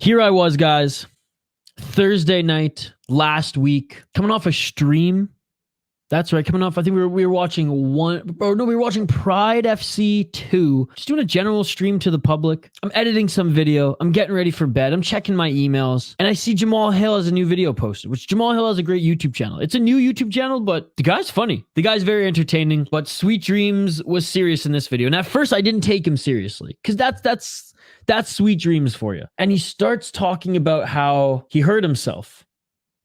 here I was, guys, Thursday night last week, coming off a stream. That's right, coming off, I think we were watching we were watching Pride FC 2, just doing a general stream to the public. I'm editing some video, I'm getting ready for bed, I'm checking my emails, and I see Jamahal Hill has a new video posted, which Jamahal Hill has a great YouTube channel. It's a new YouTube channel, but the guy's funny. The guy's very entertaining, but Sweet Dreams was serious in this video. And at first I didn't take him seriously, because that's Sweet Dreams for you. And he starts talking about how he hurt himself.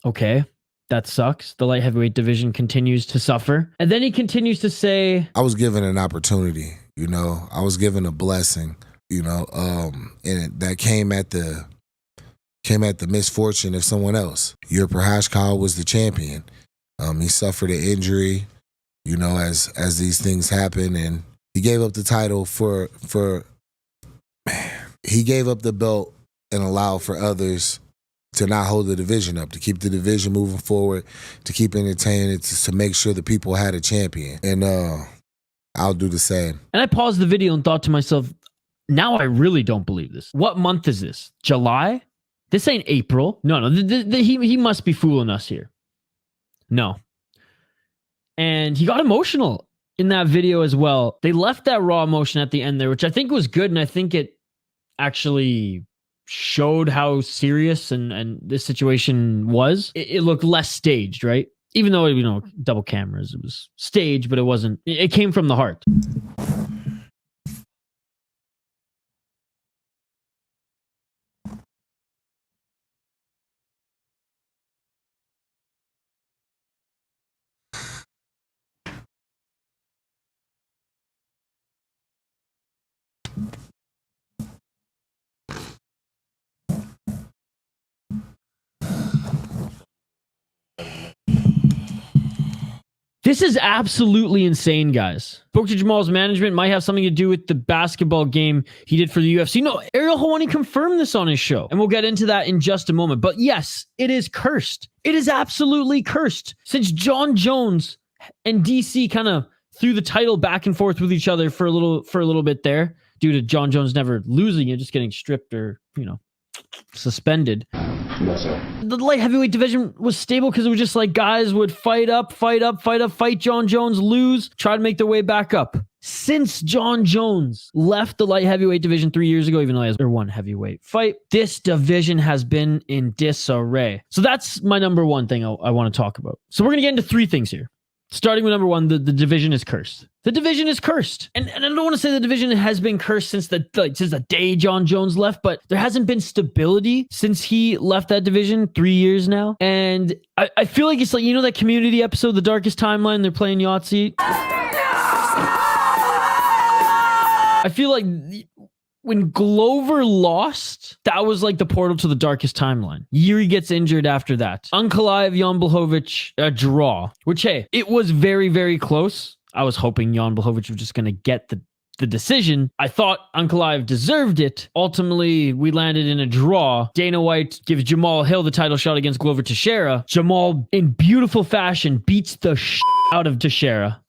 Okay. That sucks. The light heavyweight division continues to suffer. And then he continues to say, I was given an opportunity, I was given a blessing, and that came at the misfortune of someone else. Jiří Procházka was the champion. He suffered an injury, as these things happen, and he gave up the title he gave up the belt and allowed for others to not hold the division up, to keep the division moving forward, to keep entertaining, to make sure the people had a champion. And I'll do the same. And I paused the video and thought to myself, now I really don't believe this. What month is this? July? This ain't April. No, he must be fooling us here. No. And he got emotional in that video as well. They left that raw emotion at the end there, which I think was good, and I think it actually showed how serious and this situation was. It looked less staged, right? Even though, double cameras, it was staged, but it wasn't. It came from the heart. This is absolutely insane, guys. Spoke to Jamal's management. Might have something to do with the basketball game he did for the UFC. No, Ariel Helwani confirmed this on his show, and we'll get into that in just a moment. But yes, it is cursed. It is absolutely cursed. Since Jon Jones and DC kind of threw the title back and forth with each other for a little bit there, due to Jon Jones never losing it, just getting stripped or, suspended. Yes, sir. The light heavyweight division was stable because it was just like guys would fight Jon Jones, lose, try to make their way back up. Since Jon Jones left the light heavyweight division 3 years ago, even though he has one heavyweight fight, this division has been in disarray. So that's my number one thing I want to talk about. So we're going to get into three things here. Starting with number one, the division is cursed. The division is cursed. And I don't want to say the division has been cursed since the day Jon Jones left, but there hasn't been stability since he left that division 3 years now. And I feel like it's like, that Community episode, The Darkest Timeline, they're playing Yahtzee. I feel like when Glover lost, that was like the portal to the darkest timeline. Jiří gets injured after that. Ankalaev, Jan Błachowicz, a draw. Which, hey, it was very, very close. I was hoping Jan Błachowicz was just going to get the decision. I thought Ankalaev deserved it. Ultimately, we landed in a draw. Dana White gives Jamahal Hill the title shot against Glover Teixeira. Jamal, in beautiful fashion, beats the out of Teixeira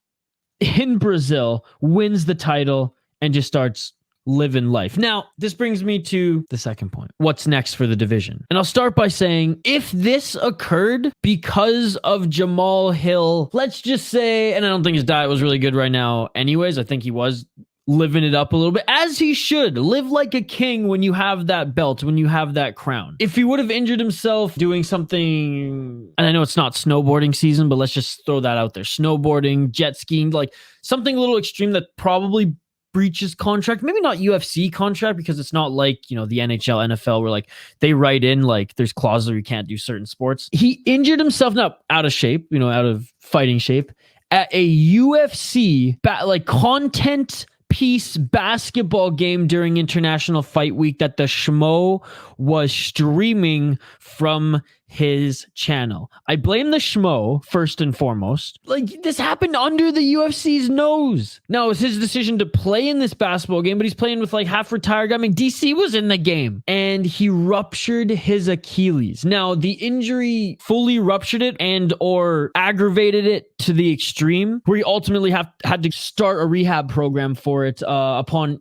in Brazil, wins the title, and just starts living life. Now, this brings me to the second point. What's next for the division? And I'll start by saying, if this occurred because of Jamahal Hill, let's just say, and I don't think his diet was really good right now anyways, I think he was living it up a little bit, as he should. Live like a king when you have that belt, when you have that crown. If he would have injured himself doing something, and I know it's not snowboarding season, but let's just throw that out there. Snowboarding, jet skiing, like something a little extreme that probably breaches contract, maybe not UFC contract, because it's not like, the NHL, NFL, where like they write in like there's clauses where you can't do certain sports. He injured himself, not out of shape, out of fighting shape, at a UFC content piece basketball game during International Fight Week that the Schmo was streaming from his channel. I blame the Schmo first and foremost. Like, this happened under the UFC's nose. Now, it's his decision to play in this basketball game, but he's playing with like half retired guy. I mean, DC was in the game and he ruptured his Achilles. Now, the injury fully ruptured it and or aggravated it to the extreme, where he ultimately had to start a rehab program for it upon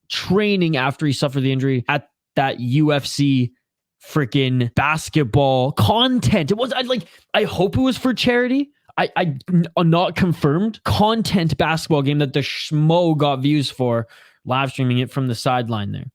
training after he suffered the injury at that UFC freaking basketball content. It was, I hope it was for charity. I not confirmed content basketball game that the schmo got views for, live streaming it from the sideline there.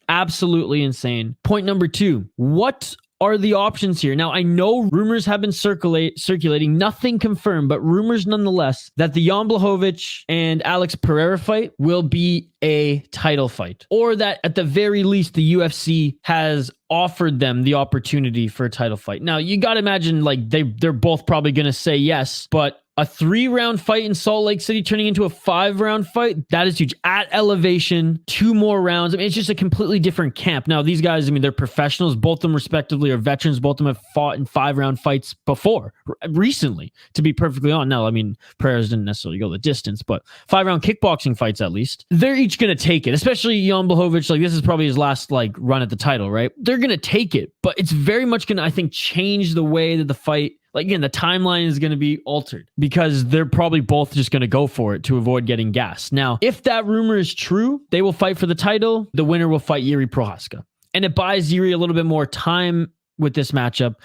Absolutely insane. Point number 2. What are the options here? Now, I know rumors have been circulating, nothing confirmed, but rumors nonetheless, that the Jan Błachowicz and Alex Pereira fight will be a title fight, or that at the very least, the UFC has offered them the opportunity for a title fight. Now, you got to imagine like they're both probably going to say yes, but a 3-round fight in Salt Lake City turning into a 5-round fight, that is huge. At elevation, 2 more rounds. I mean, it's just a completely different camp. Now, these guys, I mean, they're professionals. Both of them respectively are veterans. Both of them have fought in 5-round fights before, recently, to be perfectly honest. Now, I mean, Pereira's didn't necessarily go the distance, but 5-round kickboxing fights at least. They're each going to take it, especially Jan Błachowicz. Like, this is probably his last run at the title, right? They're going to take it, but it's very much going to, I think, change the way that the fight, like, again, the timeline is going to be altered because they're probably both just going to go for it to avoid getting gassed. Now, if that rumor is true, they will fight for the title. The winner will fight Jiří Procházka. And it buys Jiří a little bit more time with this matchup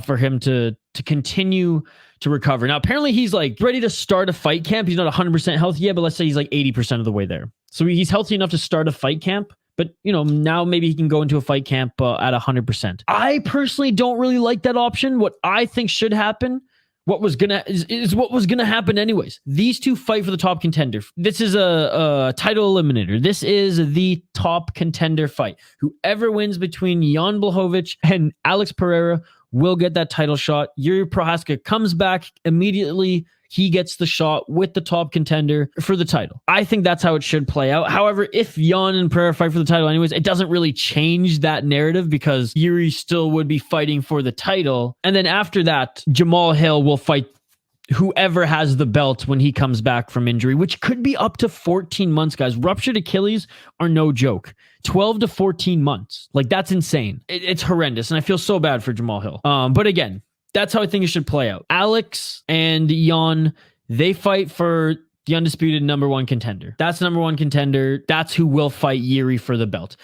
for him to continue to recover. Now, apparently he's ready to start a fight camp. He's not 100% healthy yet, but let's say he's 80% of the way there. So he's healthy enough to start a fight camp. But, now maybe he can go into a fight camp at 100%. I personally don't really like that option. What I think should happen, what was gonna happen anyways. These two fight for the top contender. This is a title eliminator. This is the top contender fight. Whoever wins between Jan Błachowicz and Alex Pereira will get that title shot. Jiří Procházka comes back immediately. He gets the shot with the top contender for the title. I think that's how it should play out. However, if Jan and Pereira fight for the title anyways, it doesn't really change that narrative because Jiří still would be fighting for the title. And then after that, Jamahal Hill will fight whoever has the belt when he comes back from injury, which could be up to 14 months, guys. Ruptured Achilles are no joke. 12 to 14 months. That's insane. It's horrendous. And I feel so bad for Jamahal Hill. But again, that's how I think it should play out. Alex and Jan, they fight for the undisputed number 1 contender. That's number 1 contender. That's who will fight Jiří for the belt.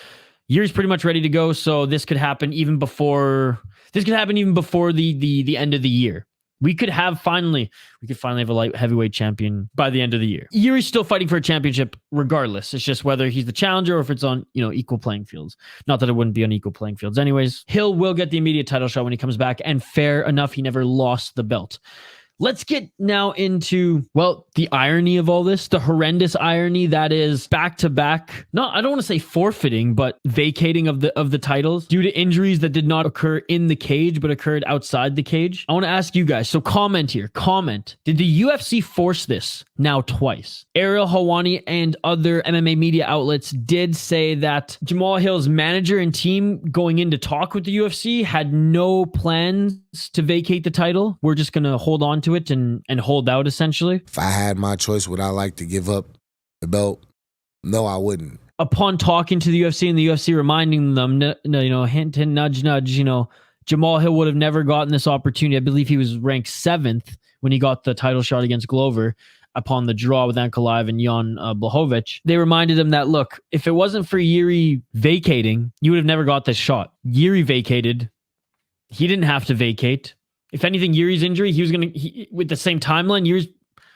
Jiří's pretty much ready to go, so this could happen even before the end of the year. We could finally have a light heavyweight champion by the end of the year. Jiří's still fighting for a championship regardless. It's just whether he's the challenger or if it's on, equal playing fields. Not that it wouldn't be on equal playing fields anyways. Hill will get the immediate title shot when he comes back, and fair enough, he never lost the belt. Let's get now into, the irony of all this, the horrendous irony that is back-to-back, I don't want to say forfeiting, but vacating of the titles due to injuries that did not occur in the cage, but occurred outside the cage. I want to ask you guys, so comment here, did the UFC force this now twice? Ariel Helwani and other MMA media outlets did say that Jamahal Hill's manager and team going in to talk with the UFC had no plans to vacate the title. We're just going to hold on to it and hold out, essentially. If I had my choice, would I like to give up the belt? No, I wouldn't. Upon talking to the UFC and the UFC reminding them, hint, hint, nudge, nudge, Jamahal Hill would have never gotten this opportunity. I believe he was ranked 7th when he got the title shot against Glover upon the draw with Ankalaev and Jan Błachowicz. They reminded him that, look, if it wasn't for Jiří vacating, you would have never got this shot. Jiří vacated. He didn't have to vacate. If anything, Jiří's injury, with the same timeline, Jiří's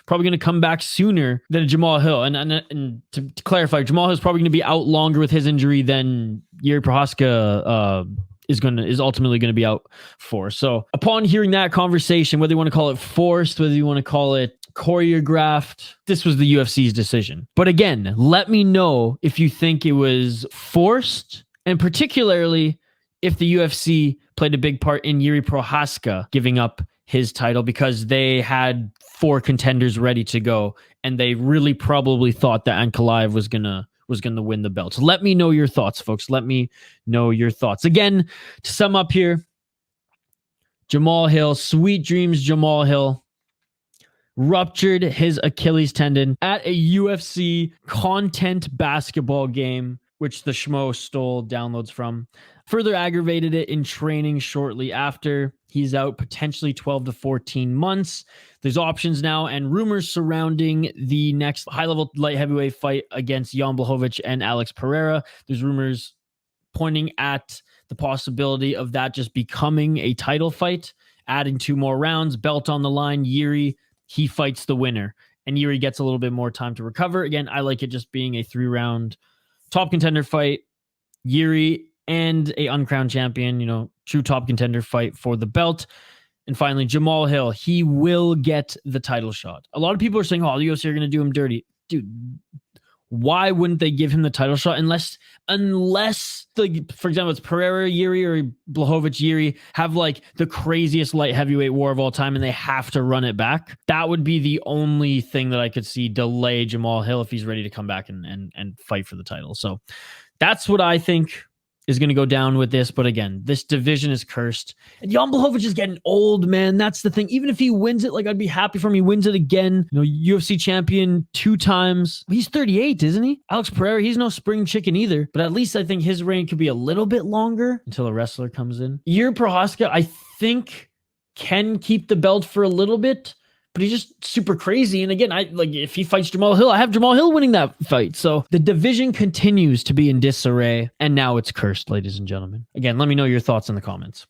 probably going to come back sooner than Jamahal Hill. And to clarify, Jamahal Hill is probably going to be out longer with his injury than Jiří Procházka is ultimately going to be out for. So upon hearing that conversation, whether you want to call it forced, whether you want to call it choreographed, this was the UFC's decision. But again, let me know if you think it was forced, and particularly if the UFC played a big part in Jiří Procházka giving up his title because they had 4 contenders ready to go, and they really probably thought that Ankalaev was gonna win the belt. So let me know your thoughts, folks. Let me know your thoughts. Again, to sum up here, Jamahal Hill, sweet dreams Jamahal Hill, ruptured his Achilles tendon at a UFC content basketball game, which the schmo stole downloads from. Further aggravated it in training shortly after. He's out potentially 12 to 14 months. There's options now and rumors surrounding the next high-level light heavyweight fight against Jan Błachowicz and Alex Pereira. There's rumors pointing at the possibility of that just becoming a title fight, adding 2 more rounds, belt on the line, Jiří, he fights the winner, and Jiří gets a little bit more time to recover. Again, I like it just being a 3-round top contender fight, Jiří and a uncrowned champion, true top contender fight for the belt. And finally, Jamahal Hill, he will get the title shot. A lot of people are saying, oh, the UFC are going to do him dirty. Dude, why wouldn't they give him the title shot unless for example, it's Pereira, Jiří, or Błachowicz, Jiří have like the craziest light heavyweight war of all time and they have to run it back? That would be the only thing that I could see delay Jamahal Hill if he's ready to come back and fight for the title. So that's what I think is going to go down with this. But again, this division is cursed. And Jan Błachowicz is getting old, man. That's the thing. Even if he wins it, like, I'd be happy for him. He wins it again. UFC champion 2 times. He's 38, isn't he? Alex Pereira, he's no spring chicken either. But at least I think his reign could be a little bit longer until a wrestler comes in. Jiří Procházka, I think, can keep the belt for a little bit, but he's just super crazy. And again, if he fights Jamahal Hill, I have Jamahal Hill winning that fight. So the division continues to be in disarray, and now it's cursed, ladies and gentlemen. Again, let me know your thoughts in the comments.